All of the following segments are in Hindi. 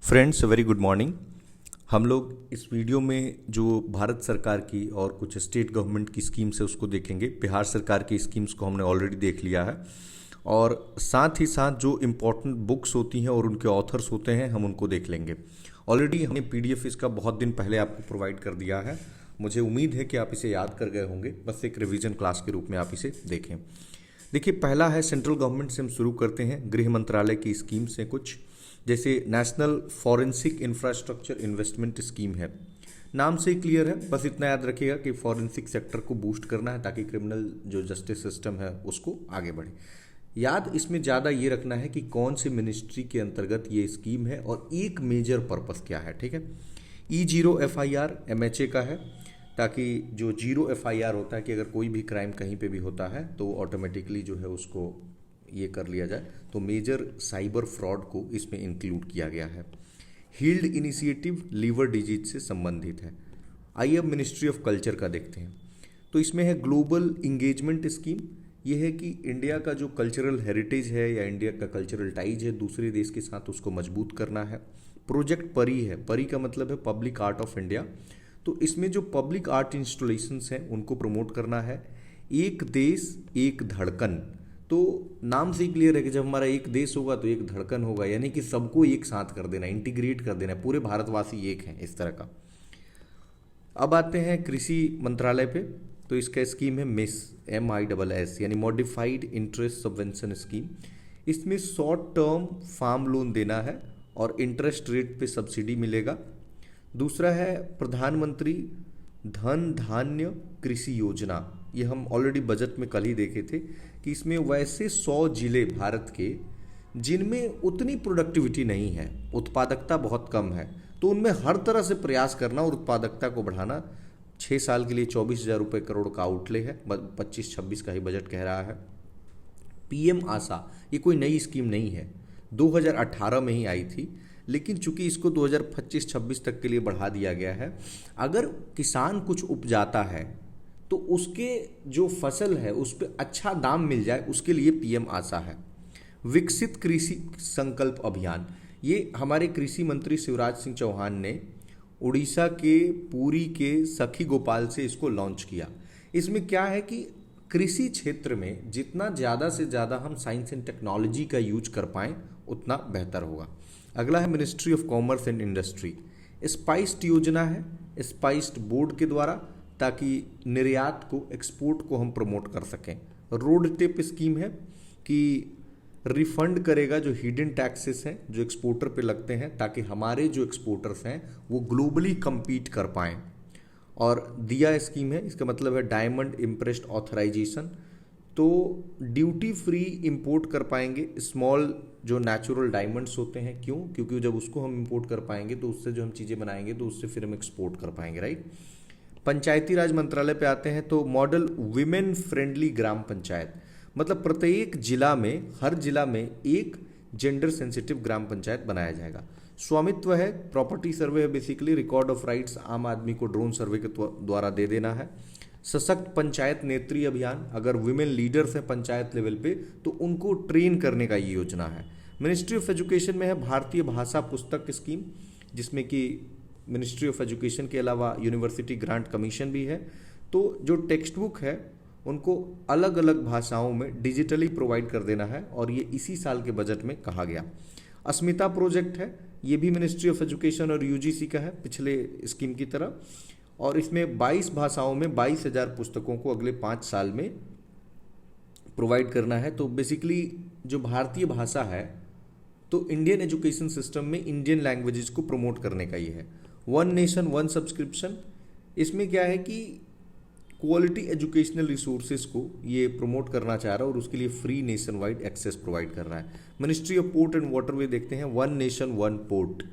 Friends very good morning. हम लोग इस वीडियो में जो भारत सरकार की और कुछ स्टेट गवर्नमेंट की स्कीम्स है उसको देखेंगे। बिहार सरकार की स्कीम्स को हमने ऑलरेडी देख लिया है और साथ ही साथ जो इम्पोर्टेंट बुक्स होती हैं और उनके ऑथर्स होते हैं हम उनको देख लेंगे। ऑलरेडी हमने पीडीएफ इसका बहुत दिन पहले आपको प्रोवाइड कर दिया है। मुझे उम्मीद है कि आप इसे याद कर गए होंगे, बस एक रिवीजन क्लास के रूप में आप इसे देखें। देखिए, पहला है सेंट्रल गवर्नमेंट से हम शुरू करते हैं। गृह मंत्रालय की स्कीम्स हैं कुछ, जैसे national forensic infrastructure investment scheme है। नाम से ही क्लियर है, बस इतना याद रखिएगा कि फॉरेंसिक सेक्टर को बूस्ट करना है ताकि क्रिमिनल जो जस्टिस सिस्टम है उसको आगे बढ़े। याद इसमें ज़्यादा ये रखना है कि कौन से मिनिस्ट्री के अंतर्गत ये स्कीम है और एक मेजर पर्पस क्या है। ठीक है, E0 FIR MHA का है, ताकि जो 0 FIR होता है कि अगर कोई भी क्राइम कहीं पे भी होता है तो ऑटोमेटिकली जो है उसको ये कर लिया जाए, तो मेजर साइबर फ्रॉड को इसमें इंक्लूड किया गया है। हील्ड इनिशिएटिव लीवर डिजीज से संबंधित है। आइए अब मिनिस्ट्री ऑफ कल्चर का देखते हैं। तो इसमें है ग्लोबल इंगेजमेंट स्कीम। यह है कि इंडिया का जो कल्चरल हेरिटेज है या इंडिया का कल्चरल टाइज है दूसरे देश के साथ, उसको मजबूत करना है। प्रोजेक्ट परी है, परी का मतलब है पब्लिक आर्ट ऑफ इंडिया। तो इसमें जो पब्लिक आर्ट इंस्टॉलेशंस हैं उनको प्रमोट करना है। एक देश एक धड़कन, तो नाम से ही क्लियर है कि जब हमारा एक देश होगा तो एक धड़कन होगा, यानी कि सबको एक साथ कर देना, इंटीग्रेट कर देना, पूरे भारतवासी एक हैं, इस तरह का। अब आते हैं कृषि मंत्रालय पे। तो इसका स्कीम है MISS यानी मॉडिफाइड इंटरेस्ट सबवेंशन स्कीम। इसमें शॉर्ट टर्म फार्म लोन देना है और इंटरेस्ट रेट पे सब्सिडी मिलेगा। दूसरा है प्रधानमंत्री धन धान्य कृषि योजना। ये हम ऑलरेडी बजट में कल ही देखे थे कि इसमें वैसे 100 जिले भारत के जिनमें उतनी प्रोडक्टिविटी नहीं है, उत्पादकता बहुत कम है, तो उनमें हर तरह से प्रयास करना और उत्पादकता को बढ़ाना। 6 साल के लिए 24,000 रुपये करोड़ का आउटले है, 25-26 का ही बजट कह रहा है। PM आशा ये कोई नई स्कीम नहीं है, 2018 में ही आई थी, लेकिन चूंकि इसको 2025-26 तक के लिए बढ़ा दिया गया है। अगर किसान कुछ उपजाता है तो उसके जो फसल है उस पर अच्छा दाम मिल जाए, उसके लिए PM आशा है। विकसित कृषि संकल्प अभियान, ये हमारे कृषि मंत्री शिवराज सिंह चौहान ने उड़ीसा के पुरी के सखी गोपाल से इसको लॉन्च किया। इसमें क्या है कि कृषि क्षेत्र में जितना ज़्यादा से ज़्यादा हम साइंस एंड टेक्नोलॉजी का यूज कर पाएँ उतना बेहतर होगा। अगला है ministry of commerce and industry. Spiced योजना है, स्पाइस्ड बोर्ड के द्वारा, ताकि निर्यात को, एक्सपोर्ट को हम प्रमोट कर सकें। रोड टेप स्कीम है कि रिफंड करेगा जो हिडन टैक्सेस हैं जो एक्सपोर्टर पे लगते हैं, ताकि हमारे जो एक्सपोर्टर्स हैं वो ग्लोबली compete कर पाएँ। और दिया स्कीम है, इसका मतलब है डायमंड इम्प्रेस्ड ऑथराइजेशन। तो ड्यूटी फ्री इंपोर्ट कर पाएंगे स्मॉल जो नेचुरल डायमंड्स होते हैं। क्यों? क्योंकि जब उसको हम इंपोर्ट कर पाएंगे तो उससे जो हम चीज़ें बनाएंगे तो उससे फिर हम एक्सपोर्ट कर पाएंगे, राइट। पंचायती राज मंत्रालय पे आते हैं। तो मॉडल विमेन फ्रेंडली ग्राम पंचायत, मतलब प्रत्येक जिला में, हर जिला में एक जेंडर सेंसिटिव ग्राम पंचायत बनाया जाएगा। स्वामित्व है, प्रॉपर्टी सर्वे है, बेसिकली रिकॉर्ड ऑफ राइट्स आम आदमी को ड्रोन सर्वे के द्वारा दे देना है। सशक्त पंचायत नेत्री अभियान, अगर वुमेन लीडर्स हैं पंचायत लेवल पे तो उनको ट्रेन करने का ये योजना है। मिनिस्ट्री ऑफ एजुकेशन में है भारतीय भाषा पुस्तक स्कीम, जिसमें कि मिनिस्ट्री ऑफ एजुकेशन के अलावा यूनिवर्सिटी ग्रांट कमीशन भी है। तो जो टेक्स्ट बुक है उनको अलग अलग भाषाओं में डिजिटली प्रोवाइड कर देना है और ये इसी साल के बजट में कहा गया। अस्मिता प्रोजेक्ट है, ये भी मिनिस्ट्री ऑफ एजुकेशन और UGC का है, पिछले स्कीम की तरह, और इसमें 22 भाषाओं में 22,000 पुस्तकों को अगले 5 साल में प्रोवाइड करना है। तो बेसिकली जो भारतीय भाषा है, तो इंडियन एजुकेशन सिस्टम में इंडियन लैंग्वेजेस को प्रमोट करने का ये है। 1 नेशन 1 सब्सक्रिप्शन, इसमें क्या है कि क्वालिटी एजुकेशनल रिसोर्सेज को ये प्रमोट करना चाह रहा है और उसके लिए free nation wide access provide कर रहा है। Ministry of port and waterway देखते हैं। 1 नेशन 1 पोर्ट,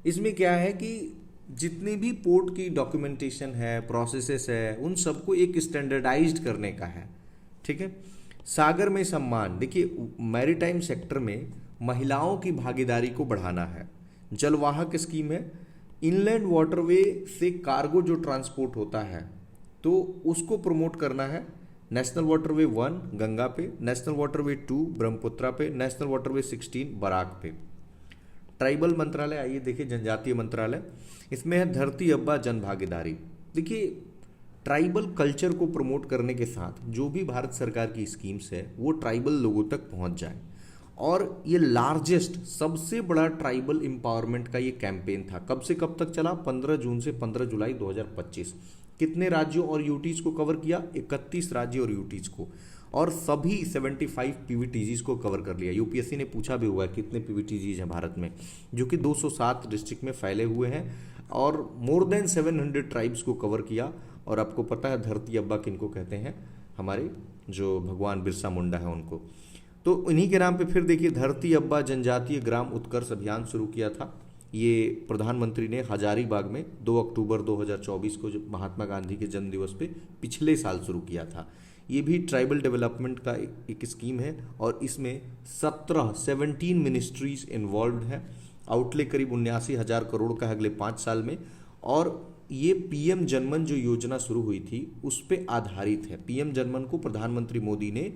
इसमें क्या है कि जितनी भी पोर्ट की डॉक्यूमेंटेशन है, प्रोसेसेस है, उन सबको एक स्टैंडर्डाइज्ड करने का है। ठीक है। सागर में सम्मान, देखिए मैरीटाइम सेक्टर में महिलाओं की भागीदारी को बढ़ाना है। जलवाहक स्कीम है, इनलैंड वाटरवे से कार्गो जो ट्रांसपोर्ट होता है तो उसको प्रमोट करना है। नेशनल वाटरवे 1 गंगा पे, नेशनल वाटरवे 2 ब्रह्मपुत्रा पे, नेशनल वाटरवे 16 बराक पे। ट्राइबल मंत्रालय, आइए देखिए जनजातीय मंत्रालय, इसमें है धरती अब्बा जन भागीदारी। देखिए ट्राइबल कल्चर को प्रमोट करने के साथ जो भी भारत सरकार की स्कीम्स है वो ट्राइबल लोगों तक पहुंच जाए, और ये लार्जेस्ट सबसे बड़ा ट्राइबल एम्पावरमेंट का ये कैंपेन था। कब से कब तक चला? 15 जून से 15 जुलाई 2025। कितने राज्यों और यूटीज को कवर किया? 31 राज्य और यूटीज को, और सभी 75 पीवीटीजीज को कवर कर लिया। यूपीएससी ने पूछा भी हुआ है कितने पीवीटीजीज हैं भारत में, जो कि 207 डिस्ट्रिक्ट में फैले हुए हैं, और मोर देन 700 ट्राइब्स को कवर किया। और आपको पता है धरती अब्बा किनको कहते हैं? हमारे जो भगवान बिरसा मुंडा है उनको। तो इन्हीं के नाम पे फिर देखिए धरती अब्बा जनजातीय ग्राम उत्कर्ष अभियान शुरू किया था। ये प्रधानमंत्री ने हजारीबाग में 2 अक्टूबर 2024 को जो महात्मा गांधी के जन्म दिवस पे पिछले साल शुरू किया था। ये भी ट्राइबल डेवलपमेंट का एक स्कीम है, और इसमें 17 मिनिस्ट्रीज इन्वॉल्व है। आउटले करीब 79,000 करोड़ का है अगले 5 साल में। और ये पीएम जनमन जो योजना शुरू हुई थी उस पर आधारित है। पीएम जनमन को प्रधानमंत्री मोदी ने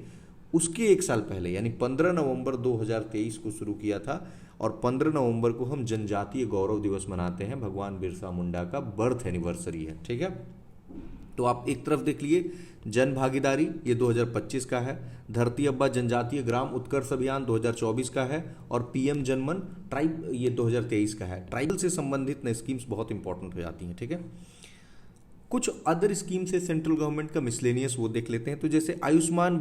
उसके 1 साल पहले यानी 15 नवंबर 2023 को शुरू किया था, और 15 नवंबर को हम जनजातीय गौरव दिवस मनाते हैं। भगवान बिरसा मुंडा का बर्थ एनिवर्सरी है, ठीक है। तो आप एक तरफ देख लिए जन भागीदारी, ये 2025 का है। धरती अब्बा जनजातीय ग्राम उत्कर्ष अभियान 2024 का है, और पीएम जनमन ट्राइब ये 2023 का है। ट्राइबल से संबंधित नई स्कीम्स बहुत इंपॉर्टेंट हो जाती हैं, ठीक है। कुछ अदर स्कीम से सेंट्रल गवर्नमेंट का मिसलेनियस वो देख लेते हैं। तो जैसे आयुष्मान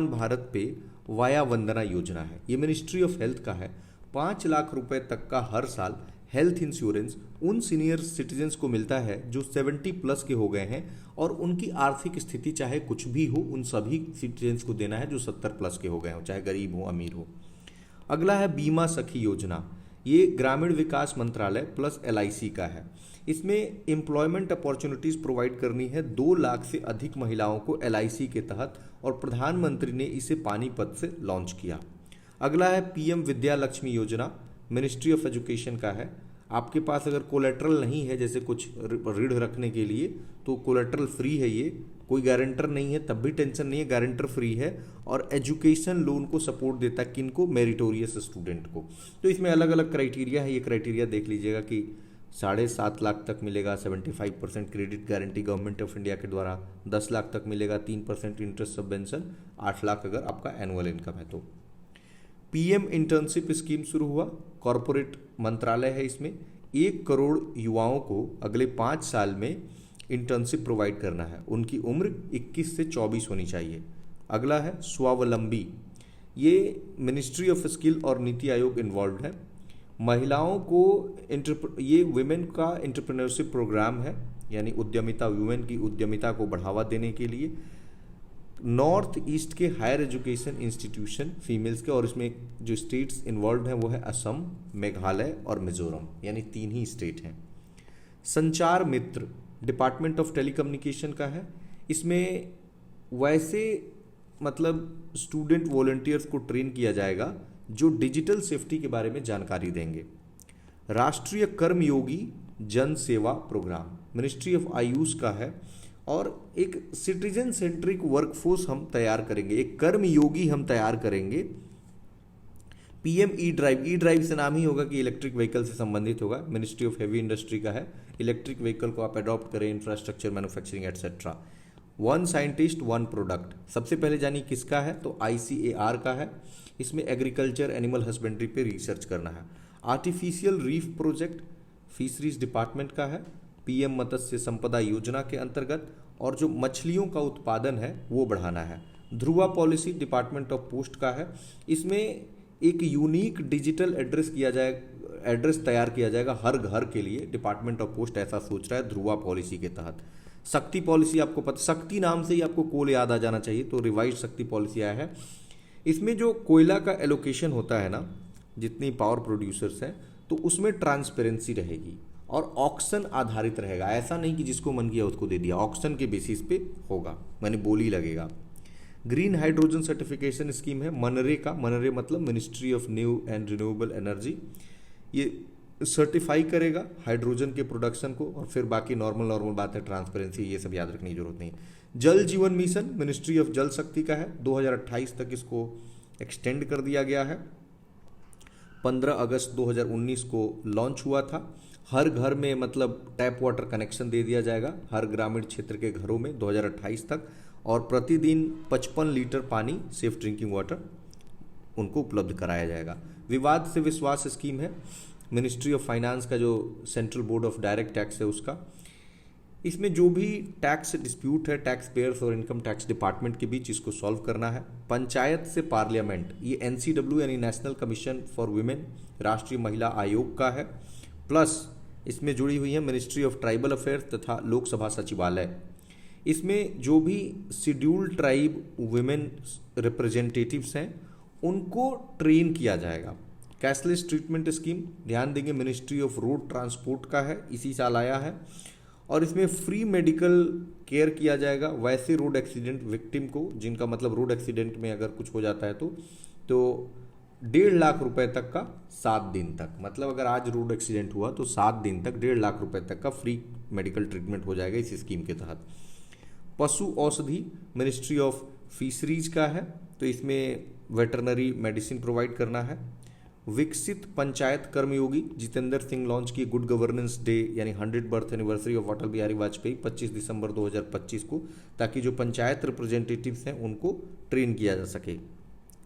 भारत पे वाया वंदना योजना है, ये मिनिस्ट्री ऑफ हेल्थ का है। 5 लाख रुपए तक का हर साल हेल्थ इंश्योरेंस उन सीनियर सिटीजन्स को मिलता है जो 70 प्लस के हो गए हैं, और उनकी आर्थिक स्थिति चाहे कुछ भी हो, उन सभी सिटीजन्स को देना है जो 70 प्लस के हो गए हो, चाहे गरीब हो अमीर हो। अगला है बीमा सखी योजना, ये ग्रामीण विकास मंत्रालय प्लस एलआईसी का है। इसमें एम्प्लॉयमेंट अपॉर्चुनिटीज प्रोवाइड करनी है 2 लाख से अधिक महिलाओं को एलआईसी के तहत, और प्रधानमंत्री ने इसे पानीपत से लॉन्च किया। अगला है पीएम विद्या लक्ष्मी योजना, मिनिस्ट्री ऑफ एजुकेशन का है। आपके पास अगर कोलेट्रल नहीं है, जैसे कुछ ऋण रखने के लिए, तो कोलेट्रल फ्री है, ये कोई गारंटर नहीं है तब भी टेंशन नहीं है, गारंटर फ्री है। और एजुकेशन लोन को सपोर्ट देता है किनको? मेरिटोरियस स्टूडेंट को। तो इसमें अलग अलग क्राइटेरिया है, ये क्राइटेरिया देख लीजिएगा कि 7.5 लाख तक मिलेगा 75% credit guarantee government of India के द्वारा, 10 लाख तक मिलेगा 3% इंटरेस्ट सबवेंशन, 8 लाख अगर आपका एनुअल इनकम है तो। पीएम इंटर्नशिप स्कीम शुरू हुआ, कॉरपोरेट मंत्रालय है इसमें। 1 करोड़ युवाओं को अगले 5 साल में इंटर्नशिप प्रोवाइड करना है, उनकी उम्र 21 से 24 होनी चाहिए। अगला है स्वावलंबी, ये मिनिस्ट्री ऑफ स्किल और नीति आयोग इन्वॉल्व है। महिलाओं को ये वुमेन का एंटरप्रेन्योरशिप प्रोग्राम है, यानी उद्यमिता, वुमेन की उद्यमिता को बढ़ावा देने के लिए। नॉर्थ ईस्ट के हायर एजुकेशन इंस्टीट्यूशन फीमेल्स के, और इसमें जो स्टेट्स इन्वॉल्व हैं वो है असम, मेघालय और मिजोरम, यानी 3 ही स्टेट हैं। संचार मित्र डिपार्टमेंट ऑफ टेलीकम्युनिकेशन का है। इसमें वैसे मतलब स्टूडेंट वॉलंटियर्स को ट्रेन किया जाएगा जो डिजिटल सेफ्टी के बारे में जानकारी देंगे। राष्ट्रीय कर्मयोगी जन सेवा प्रोग्राम मिनिस्ट्री ऑफ आयुष का है, और एक सिटीजन सेंट्रिक वर्कफोर्स हम तैयार करेंगे, एक कर्मयोगी हम तैयार करेंगे। पीएम ई ड्राइव से नाम ही होगा कि इलेक्ट्रिक व्हीकल से संबंधित होगा, मिनिस्ट्री ऑफ हेवी इंडस्ट्री का है। इलेक्ट्रिक व्हीकल को आप अडॉप्ट करें, infrastructure, manufacturing etcetera. 1 scientist 1 product, सबसे पहले जानिए किसका है, तो ICAR का है। इसमें एग्रीकल्चर, एनिमल हस्बेंड्री पे रिसर्च करना है। Artificial reef project fisheries department का है, पीएम मत्स्य संपदा योजना के अंतर्गत, और जो मछलियों का उत्पादन है वो बढ़ाना है। Dhruva policy department of post का है। इसमें एक यूनिक डिजिटल एड्रेस तैयार किया जाएगा हर घर के लिए, डिपार्टमेंट ऑफ पोस्ट ऐसा सोच रहा है ध्रुवा पॉलिसी के तहत। शक्ति पॉलिसी आपको पता, शक्ति नाम से ही आपको कोल याद आ जाना चाहिए, तो रिवाइज शक्ति पॉलिसी आया है। इसमें जो कोयला का एलोकेशन होता है ना, जितनी पावर प्रोड्यूसर्स हैं, तो उसमें ट्रांसपेरेंसी रहेगी और ऑक्शन आधारित रहेगा। ऐसा नहीं कि जिसको मन किया उसको दे दिया, ऑक्शन के बेसिस पे होगा, माने बोली लगेगा। ग्रीन हाइड्रोजन सर्टिफिकेशन स्कीम है मनरेगा, मनरे मतलब ministry of new and renewable energy, ये सर्टिफाई करेगा हाइड्रोजन के प्रोडक्शन को, और फिर बाकी नॉर्मल बात है, ट्रांसपेरेंसी, ये सब याद रखने की जरूरत नहीं। जल जीवन मिशन मिनिस्ट्री ऑफ जल शक्ति का है, 2028 तक इसको एक्सटेंड कर दिया गया है। 15 अगस्त 2019 को लॉन्च हुआ था। हर घर में मतलब टैप वाटर कनेक्शन दे दिया जाएगा हर ग्रामीण क्षेत्र के घरों में 2028 तक, और प्रतिदिन 55 लीटर पानी सेफ ड्रिंकिंग वाटर उनको उपलब्ध कराया जाएगा। विवाद से विश्वास स्कीम है, मिनिस्ट्री ऑफ फाइनेंस का जो central board of direct tax है उसका। इसमें जो भी टैक्स डिस्प्यूट है टैक्स पेयर्स और इनकम टैक्स डिपार्टमेंट के बीच, इसको सॉल्व करना है। पंचायत से पार्लियामेंट, ये NCW यानी नेशनल कमीशन फॉर वुमेन, राष्ट्रीय महिला आयोग का है, प्लस इसमें जुड़ी हुई है मिनिस्ट्री ऑफ ट्राइबल अफेयर्स तथा लोकसभा सचिवालय। इसमें जो भी शेड्यूल्ड ट्राइब वुमेन रिप्रेजेंटेटिव्स हैं उनको ट्रेन किया जाएगा। कैशलेस ट्रीटमेंट स्कीम, ध्यान देंगे मिनिस्ट्री ऑफ रोड ट्रांसपोर्ट का है, इसी साल आया है, और इसमें फ्री मेडिकल केयर किया जाएगा वैसे रोड एक्सीडेंट विक्टिम को जिनका मतलब रोड एक्सीडेंट में अगर कुछ हो जाता है तो 1.5 लाख रुपए तक का 7 दिन तक, मतलब अगर आज रोड एक्सीडेंट हुआ तो 7 दिन तक 1.5 लाख रुपए तक का फ्री मेडिकल ट्रीटमेंट हो जाएगा इस स्कीम के तहत। पशु औषधि, मिनिस्ट्री ऑफ फिशरीज का है, तो इसमें वेटरनरी मेडिसिन प्रोवाइड करना है। विकसित पंचायत कर्मयोगी, जितेंद्र सिंह लॉन्च की गुड गवर्नेंस डे यानी 100 birth anniversary of Atal Bihari Vajpayee 25 दिसंबर 2025 को, ताकि जो पंचायत रिप्रेजेंटेटिव्स हैं उनको ट्रेन किया जा सके।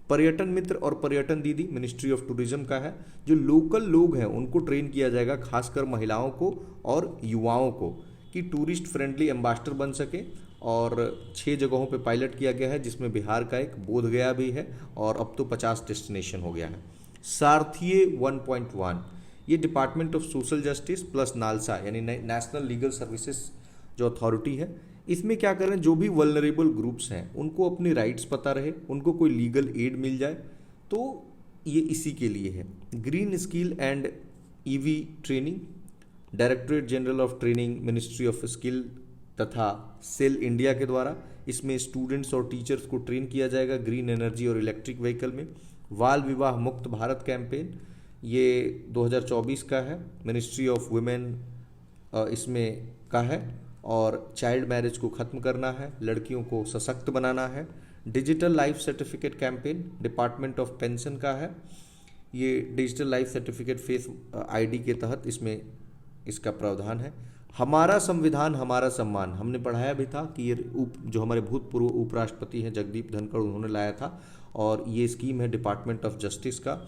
पर्यटन मित्र और पर्यटन दीदी, मिनिस्ट्री ऑफ टूरिज्म का है, जो लोकल लोग हैं उनको ट्रेन किया जाएगा, खासकर महिलाओं को और युवाओं को, कि टूरिस्ट फ्रेंडली एम्बेसडर बन सके। और 6 जगहों पे पायलट किया गया है, जिसमें बिहार का एक बोध गया भी है, और अब तो 50 डेस्टिनेशन हो गया है। सारथिये 1.1, ये department of social justice plus NALSA यानी नेशनल लीगल सर्विसेज जो अथॉरिटी है, इसमें क्या करें, जो भी वल्नरेबल ग्रुप्स हैं उनको अपनी राइट्स पता रहे, उनको कोई लीगल एड मिल जाए, तो ये इसी के लिए है। Green skill and EV training, directorate general of training, ministry of skill तथा सेल इंडिया के द्वारा इसमें स्टूडेंट्स और टीचर्स को ट्रेन किया जाएगा ग्रीन एनर्जी और इलेक्ट्रिक व्हीकल में। बाल विवाह मुक्त भारत कैंपेन, ये 2024 का है, मिनिस्ट्री ऑफ वुमेन इसमें का है, और चाइल्ड मैरिज को ख़त्म करना है, लड़कियों को सशक्त बनाना है। Digital life certificate campaign department of pension का है, ये digital life certificate face ID के तहत इसमें इसका प्रावधान है। हमारा संविधान हमारा सम्मान, हमने पढ़ाया भी था कि ये जो हमारे भूतपूर्व उपराष्ट्रपति हैं जगदीप धनखड़, उन्होंने लाया था, और ये स्कीम है डिपार्टमेंट ऑफ जस्टिस का।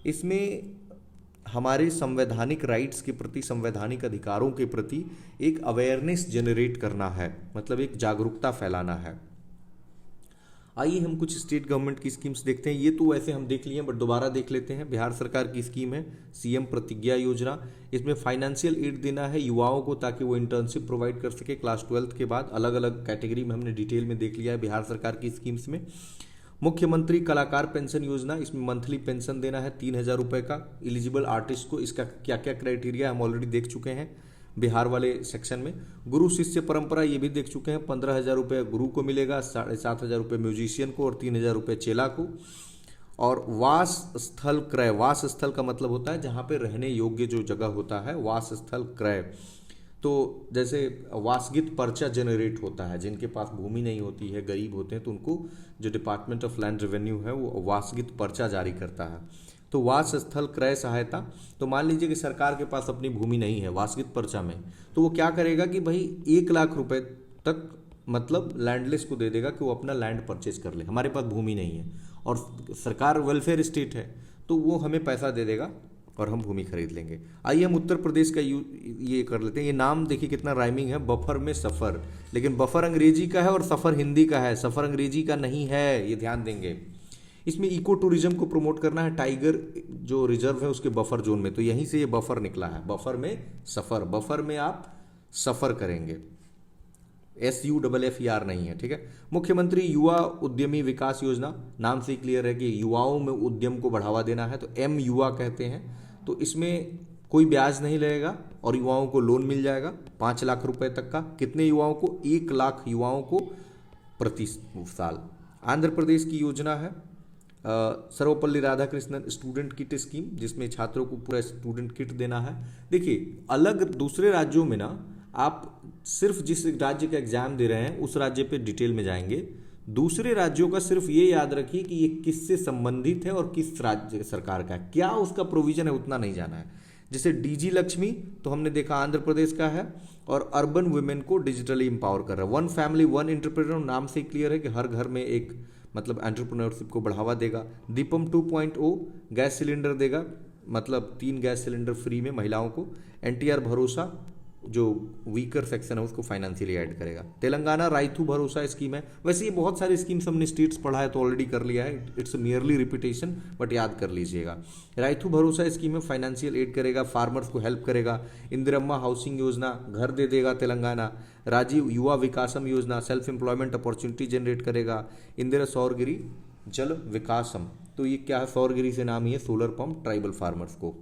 इसमें हमारे संवैधानिक राइट्स के प्रति, संवैधानिक अधिकारों के प्रति एक अवेयरनेस जनरेट करना है, मतलब एक जागरूकता फैलाना है। आइए हम कुछ स्टेट गवर्नमेंट की स्कीम्स देखते हैं। ये तो वैसे हम देख लिए हैं बट दोबारा देख लेते हैं। बिहार सरकार की स्कीम है CM प्रतिज्ञा योजना, इसमें फाइनेंशियल एड देना है युवाओं को ताकि वो इंटर्नशिप प्रोवाइड कर सके क्लास 12 के बाद। अलग अलग कैटेगरी में हमने डिटेल में देख लिया है बिहार सरकार की स्कीम्स में। मुख्यमंत्री कलाकार पेंशन योजना, इसमें मंथली पेंशन देना है 3,000 रुपये का एलिजिबल आर्टिस्ट को। इसका क्या क्या क्राइटेरिया हम ऑलरेडी देख चुके हैं बिहार वाले सेक्शन में। गुरु शिष्य परंपरा ये भी देख चुके हैं, 15,000 रुपये गुरु को मिलेगा, 7,500 रुपये म्यूजिशियन को और 3,000 रुपये चेला को। और वास स्थल क्रय, वास स्थल का मतलब होता है जहाँ पे रहने योग्य जो जगह होता है, वास स्थल क्रय। तो जैसे वासगित पर्चा जनरेट होता है, जिनके पास भूमि नहीं होती है, गरीब होते हैं, तो उनको जो डिपार्टमेंट ऑफ लैंड रेवेन्यू है वो वासगित पर्चा जारी करता है। तो वास स्थल क्रय सहायता, तो मान लीजिए कि सरकार के पास अपनी भूमि नहीं है वासगित पर्चा में, तो वो क्या करेगा कि भाई 1 लाख रुपए तक मतलब लैंडलेस को दे देगा कि वो अपना लैंड परचेज कर ले। हमारे पास भूमि नहीं है और सरकार वेलफेयर स्टेट है, तो वो हमें पैसा दे देगा और हम भूमि खरीद लेंगे। आइए हम उत्तर प्रदेश का ये कर लेते हैं। ये नाम देखिए कितना राइमिंग है, बफर में सफ़र, लेकिन बफर अंग्रेजी का है और सफ़र हिंदी का है, सफ़र अंग्रेजी का नहीं है, ये ध्यान देंगे। इसमें इको टूरिज्म को प्रमोट करना है, टाइगर जो रिजर्व है उसके बफर जोन में, तो यहीं से ये बफर निकला है, बफर में सफ़र, बफर में आप सफ़र करेंगे, SUFFER नहीं है, ठीक है। मुख्यमंत्री युवा उद्यमी विकास योजना, नाम से ही क्लियर है कि युवाओं में उद्यम को बढ़ावा देना है, तो M युवा कहते हैं। तो इसमें कोई ब्याज नहीं लगेगा और युवाओं को लोन मिल जाएगा 5 लाख रुपए तक का। कितने युवाओं को? 1 लाख युवाओं को प्रति साल। आंध्र प्रदेश की योजना है Sarvepalli Radhakrishnan student kit scheme, जिसमें छात्रों को पूरा स्टूडेंट किट देना है। देखिए अलग दूसरे राज्यों में ना, आप सिर्फ जिस राज्य का एग्जाम दे रहे हैं उस राज्य पे डिटेल में जाएंगे दूसरे राज्यों का सिर्फ ये याद रखिए कि ये किससे संबंधित है और किस राज्य सरकार का है, क्या उसका प्रोविजन है उतना नहीं जाना है। जैसे डीजी लक्ष्मी तो हमने देखा आंध्र प्रदेश का है और अर्बन वुमेन को डिजिटली एम्पावर कर रहा है। वन फैमिली वन एंटरप्रेन्योर नाम से क्लियर है कि हर घर में एक मतलब एंटरप्रेन्योरशिप को बढ़ावा देगा। दीपम 2.0 गैस सिलेंडर देगा, मतलब 3 गैस सिलेंडर फ्री में महिलाओं को। एनटीआर भरोसा जो वीकर सेक्शन है उसको फाइनेंशियली ऐड करेगा। तेलंगाना राइथू भरोसा स्कीम है। वैसे ये बहुत सारी स्कीम्स हमने स्टेट्स पढ़ा है तो ऑलरेडी कर लिया है, इट्स मियरली रिपीटेशन, बट याद कर लीजिएगा। राइथू भरोसा स्कीम में फाइनेंशियल एड करेगा, फार्मर्स को हेल्प करेगा। इंदिरम्मा हाउसिंग योजना घर दे देगा तेलंगाना। राजीव युवा विकासम योजना सेल्फ एम्प्लॉयमेंट अपॉर्चुनिटी जनरेट करेगा। इंदिरा सौरगिरी जल विकासम, तो ये क्या है, सौरगिरी से नाम ही है, सोलर पंप ट्राइबल फार्मर्स को।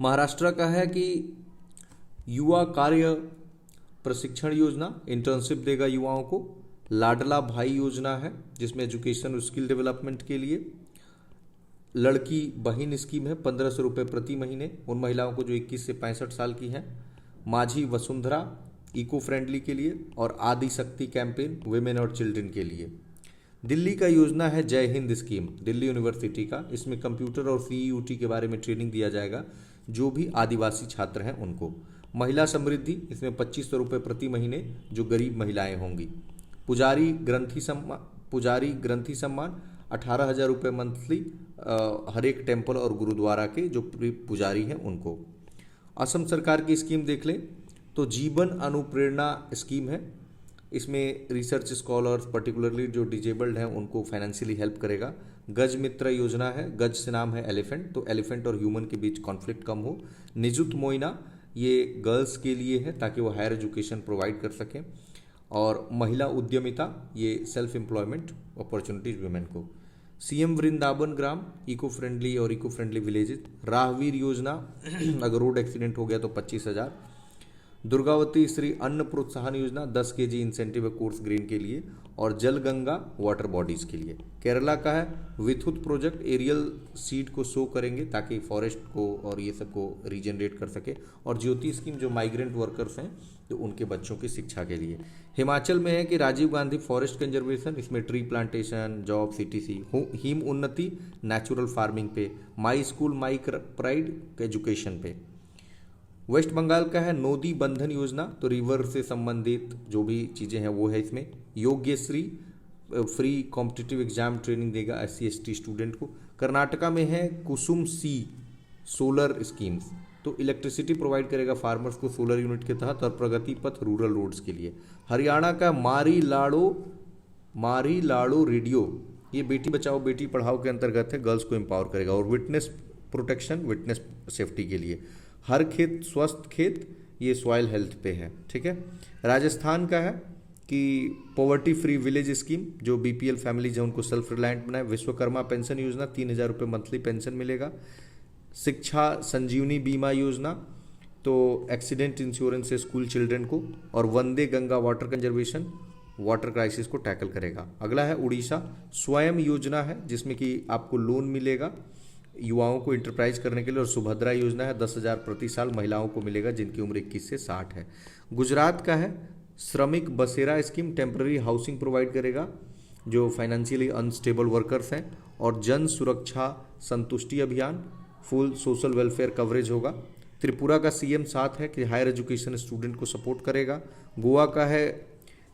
महाराष्ट्र का है कि युवा कार्य प्रशिक्षण योजना इंटर्नशिप देगा युवाओं को। लाडला भाई योजना है जिसमें एजुकेशन और स्किल डेवलपमेंट के लिए। लड़की बहन स्कीम है 1500 रुपये प्रति महीने उन महिलाओं को जो 21 से 65 साल की हैं। माझी वसुंधरा इको फ्रेंडली के लिए और आदि शक्ति कैंपेन वुमेन और चिल्ड्रन के लिए। दिल्ली का योजना है जय हिंद स्कीम दिल्ली यूनिवर्सिटी का, इसमें कंप्यूटर और सीईयूटी के बारे में ट्रेनिंग दिया जाएगा जो भी आदिवासी छात्र हैं उनको। महिला समृद्धि, इसमें 2500 रुपये प्रति महीने जो गरीब महिलाएं होंगी। पुजारी ग्रंथी सम्मान 18,000 रुपये मंथली हर एक टेम्पल और गुरुद्वारा के जो पुजारी हैं उनको। असम सरकार की स्कीम देख लें तो जीवन अनुप्रेरणा स्कीम है, इसमें रिसर्च स्कॉलर्स पर्टिकुलरली जो डिजेबल्ड हैं उनको फाइनेंशियली हेल्प करेगा। गज मित्र योजना है, गज से नाम है एलिफेंट, तो एलिफेंट और ह्यूमन के बीच कॉन्फ्लिक्ट कम हो। निजुत मोइना ये गर्ल्स के लिए है ताकि वो हायर एजुकेशन प्रोवाइड कर सकें। और महिला उद्यमिता ये सेल्फ एम्प्लॉयमेंट अपॉर्चुनिटीज वुमेन को। सीएम वृंदावन ग्राम इको फ्रेंडली और इको फ्रेंडली विलेजेस। राहवीर योजना अगर रोड एक्सीडेंट हो गया तो 25,000। दुर्गावती श्री अन्न प्रोत्साहन योजना 10 kg इंसेंटिव है कोर्स ग्रेन के लिए और जल गंगा वाटर बॉडीज के लिए। केरला का है विथुत प्रोजेक्ट, एरियल सीड को सो करेंगे ताकि फॉरेस्ट को और ये सब को रीजनरेट कर सके। और ज्योति स्कीम जो माइग्रेंट वर्कर्स हैं तो उनके बच्चों की शिक्षा के लिए। हिमाचल में है कि राजीव गांधी फॉरेस्ट कंजर्वेशन, इसमें tree plantation job CTC. Him उन्नति नेचुरल फार्मिंग पे। My school my pride education पे। वेस्ट बंगाल का है नोदी बंधन योजना, तो रिवर से संबंधित जो भी चीज़ें हैं वो है इसमें। योग्यश्री फ्री कॉम्पिटिटिव एग्जाम ट्रेनिंग देगा SC/ST स्टूडेंट को। कर्नाटका में है कुसुम सी सोलर स्कीम्स, तो इलेक्ट्रिसिटी प्रोवाइड करेगा फार्मर्स को सोलर यूनिट के तहत और प्रगति पथ रूरल रोड्स के लिए। हरियाणा का मारी लाड़ो रेडियो, ये बेटी बचाओ बेटी पढ़ाओ के अंतर्गत है, गर्ल्स को एम्पावर करेगा। और विटनेस प्रोटेक्शन विटनेस सेफ्टी के लिए। हर खेत स्वस्थ खेत, ये सॉइल हेल्थ पे है, ठीक है। राजस्थान का है कि पॉवर्टी फ्री विलेज स्कीम जो BPL फैमिलीज हैं उनको सेल्फ रिलायंट बनाए। विश्वकर्मा पेंशन योजना 3,000 रुपये मंथली पेंशन मिलेगा। शिक्षा संजीवनी बीमा योजना तो एक्सीडेंट इंश्योरेंस है स्कूल चिल्ड्रन को। और Vande Ganga water conservation water crisis को टैकल करेगा। अगला है उड़ीसा स्वयं योजना है जिसमें कि आपको लोन मिलेगा युवाओं को इंटरप्राइज करने के लिए। और सुभद्रा योजना है 10,000 प्रति साल महिलाओं को मिलेगा जिनकी उम्र 21 से 60 है। गुजरात का है श्रमिक बसेरा स्कीम, टेम्पररी हाउसिंग प्रोवाइड करेगा जो फाइनेंशियली अनस्टेबल वर्कर्स हैं। और जन सुरक्षा संतुष्टि अभियान फुल सोशल वेलफेयर कवरेज होगा। त्रिपुरा का CM 7 है कि हायर एजुकेशन स्टूडेंट को सपोर्ट करेगा। गोवा का है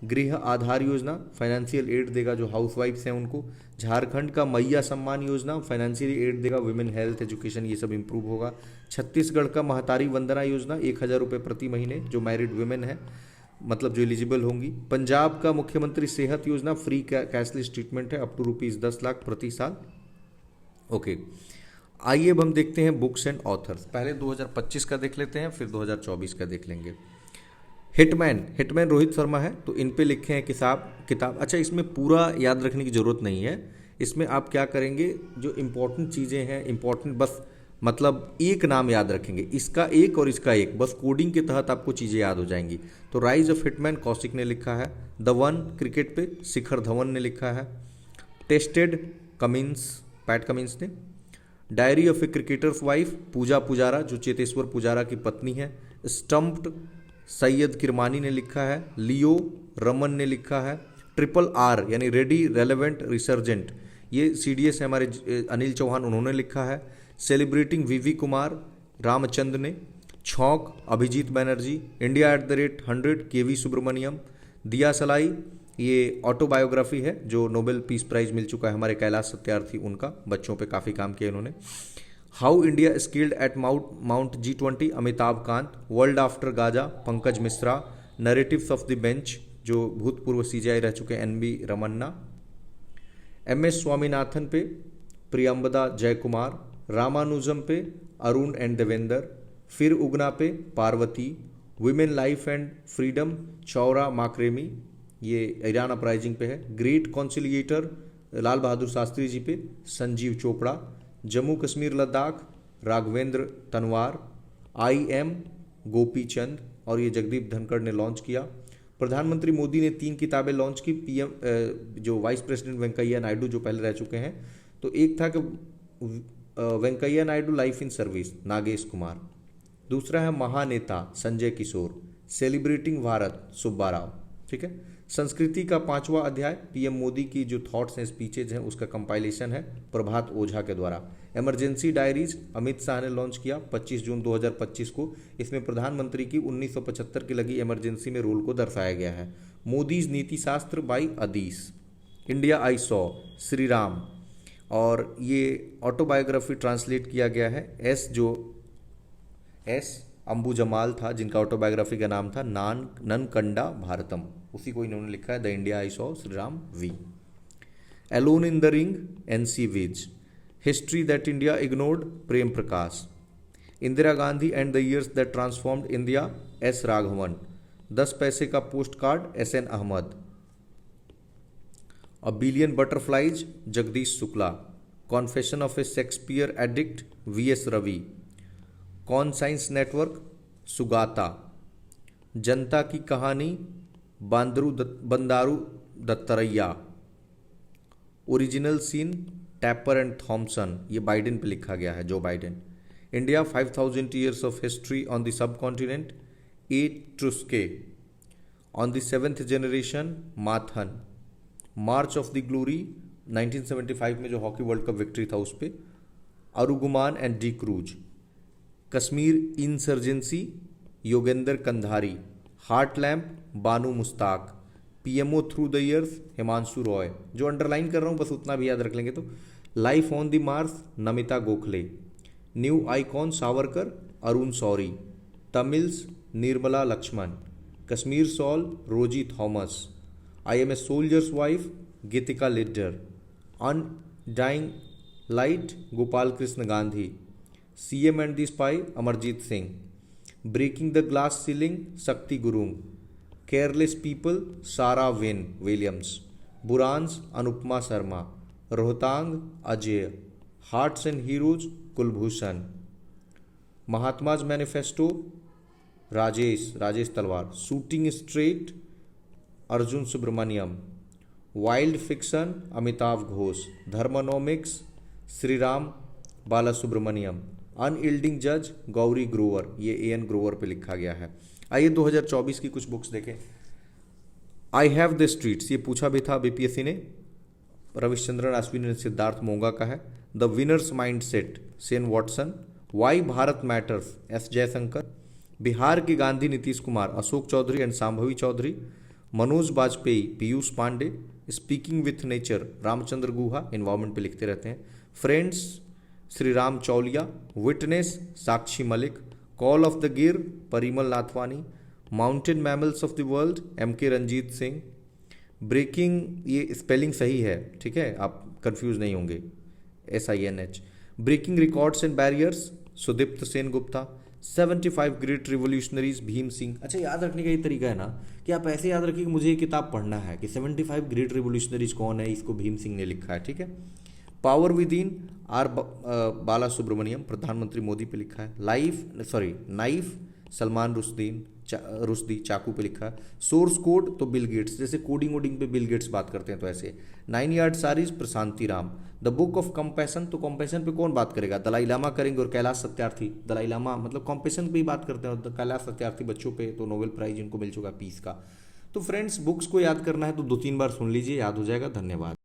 गृह आधार योजना, फाइनेंशियल एड देगा जो हाउसवाइफ्स हैं उनको। झारखंड का मैया सम्मान योजना फाइनेंशियल एड देगा, वुमेन हेल्थ एजुकेशन ये सब इंप्रूव होगा। छत्तीसगढ़ का महतारी वंदना योजना 1,000 रुपये प्रति महीने जो मैरिड वुमेन है मतलब जो एलिजिबल होंगी। पंजाब का मुख्यमंत्री सेहत योजना फ्री कैशलेस ट्रीटमेंट है अप टू ₹10 लाख प्रति साल। ओके, आइए अब हम देखते हैं बुक्स एंड ऑथर्स। पहले 2025 का देख लेते हैं फिर 2024 का देख लेंगे। हिटमैन रोहित शर्मा है तो इन पे लिखे हैं किताब। अच्छा, इसमें पूरा याद रखने की ज़रूरत नहीं है, इसमें आप क्या करेंगे जो इम्पोर्टेंट चीज़ें हैं इम्पोर्टेंट बस मतलब एक नाम याद रखेंगे, इसका एक और इसका एक, बस कोडिंग के तहत आपको चीज़ें याद हो जाएंगी। तो राइज ऑफ हिटमैन कौशिक ने लिखा है। द वन क्रिकेट पे शिखर धवन ने लिखा है। टेस्टेड पैट कमिंस ने। Diary of a cricketer's wife Puja Pujara जो चेतेश्वर पुजारा की पत्नी है। स्टम्प्ड सैयद किरमानी ने लिखा है। लियो रमन ने लिखा है। RRR यानी रेडी, रेलेवेंट, रिसर्जेंट, ये CDS है हमारे अनिल चौहान, उन्होंने लिखा है। सेलिब्रेटिंग VV कुमार रामचंद्र ने। छौंक अभिजीत बनर्जी। India @100 KV Subramanyam. दिया सलाई ये ऑटोबायोग्राफी है जो नोबेल पीस प्राइज मिल चुका है हमारे कैलाश सत्यार्थी, उनका बच्चों पे काफ़ी काम किया इन्होंने। How India skilled at mount G20 Amitabh Kant. World after Gaza Pankaj Mishra. Narratives of the bench जो भूतपूर्व CJI रह चुके NB रमन्ना। MS स्वामीनाथन पे प्रियंबदा जयकुमार। रामानुजम पे अरुण एंड देवेंद्र। फिर उगना पे Parvati. Women life and freedom Chowra Makaremi, ये ईरान अपराइजिंग पे है। ग्रेट कॉन्सिलिएटर लाल बहादुर शास्त्री जी पे संजीव चोपड़ा। जम्मू कश्मीर लद्दाख राघवेंद्र तनवार। IM गोपी चंद, और ये जगदीप धनखड़ ने लॉन्च किया। प्रधानमंत्री मोदी ने 3 किताबें लॉन्च की। PM जो वाइस प्रेसिडेंट वेंकैया नायडू जो पहले रह चुके हैं, तो एक था कि Venkaiah Naidu life in service Nagesh Kumar. दूसरा है महानेता संजय किशोर। सेलिब्रेटिंग भारत सुब्बा राव, ठीक है। संस्कृति का 5वां अध्याय PM मोदी की जो थॉट्स हैं, स्पीचेज हैं, उसका कंपाइलेशन है प्रभात ओझा के द्वारा। इमरजेंसी डायरीज अमित शाह ने लॉन्च किया 25 जून 2025 को। इसमें प्रधानमंत्री की 1975 की लगी इमरजेंसी में रोल को दर्शाया गया है। मोदीज नीति शास्त्र by अदीस। India I saw Shri Ram, और ये ऑटोबायोग्राफी ट्रांसलेट किया गया है एस अंबु जमाल था, जिनका ऑटोबायोग्राफी का नाम था ननकंडा भारतम, उसी को इन्होंने लिखा है। The India I saw Shri Ram V। Alone in the ring NC Vij. History that India ignored Prem Prakash. Indira Gandhi and the years that transformed India S Raghavan. 10 पैसे का postcard SN Ahmed. A billion butterflies Jagdish Shukla. Confession of a Shakespeare addict VS Ravi. Conscience network Sugata. जनता की कहानी Bandaru Dattatreya. Original sin Tapper and Thompson, ये बाइडेन पे लिखा गया है, Joe Biden. India 5000 years of history on the subcontinent A Truschke. On the 7th generation Mathan. March of the glory 1975 में जो हॉकी वर्ल्ड कप विक्ट्री था उस पर Arugumaan and D Cruz. Kashmir insurgency Yogendra Kandhari. Heart lamp Banu Mushtaq. PMO through the years Himanshu Roy, जो अंडरलाइन कर रहा हूँ बस उतना भी याद रख लेंगे तो। Life on the Mars Namita Gokhale. New icon Savarkar Arun Shourie. Tamils Nirmala Lakshman. Kashmir soul Rosy Thomas. I am a soldier's wife Geetika Lidder. Undying light Gopal Krishna Gandhi. CM and the spy Amarjit Singh. Breaking the glass ceiling Shakti Gurung. Careless people Sarah Williams. Buransh Anupama Sharma. Rohtang Ajay. Hearts and heroes Kulbhushan. Mahatma's manifesto Rajesh Talwar. Shooting straight Arjun Subramaniam. Wild fiction Amitabh Ghosh. धर्मोनॉमिक्स Shri Ram Bala Subramaniam. Unyielding जज गौरी ग्रोवर, ये AN ग्रोवर पे लिखा गया है। आइए 2024 की कुछ बुक्स देखें। आई हैव द स्ट्रीट्स, ये पूछा भी था BPSC ने, रविश्चंद्रन अश्विनी ने सिद्धार्थ मोंगा का है। The winners mindset Shane Watson. Why Bharat matters S Jaishankar. Bihar के Gandhi Nitish Kumar Ashok Choudhary and Shambhavi Choudhary. Manoj Bajpayee Piyush Pandey. Speaking with nature Ramachandra Guha, environment पे लिखते रहते हैं। Friends Shri Ram Chaulia. Witness Sakshi Malik. Call of the Gir Parimal Nathwani. Mountain mammals of the world MK Ranjit Singh. Breaking, ये स्पेलिंग सही है, ठीक है, आप कंफ्यूज नहीं होंगे, SINH। Breaking records and barriers Sudipta Sen Gupta. 75 great revolutionaries Bhim Singh. अच्छा, याद रखने का ये तरीका है ना कि आप ऐसे याद रखिए कि मुझे ये किताब पढ़ना है कि 75 ग्रेट रिवोल्यूशनरीज कौन है, इसको भीम सिंह ने लिखा है, ठीक है। पावर विद इन बाला सुब्रमण्यम, प्रधानमंत्री मोदी पे लिखा है। नाइफ सलमान रुश्दी चाकू पे लिखा है। सोर्स कोड तो बिल गेट्स, जैसे कोडिंग वोडिंग पे बिल गेट्स बात करते हैं तो ऐसे। 9 yard sarees Prashanti Ram. The book of compassion, तो कंपैशन पे कौन बात करेगा, दलाई लामा करेंगे और कैलाश सत्यार्थी। दलाई लामा मतलब कंपैशन पे ही बात करते हैं, और कैलाश सत्यार्थी बच्चों पे तो नोबेल प्राइज इनको मिल चुका पीस का। तो फ्रेंड्स बुक्स को याद करना है तो 2-3 बार सुन लीजिए, याद हो जाएगा। धन्यवाद।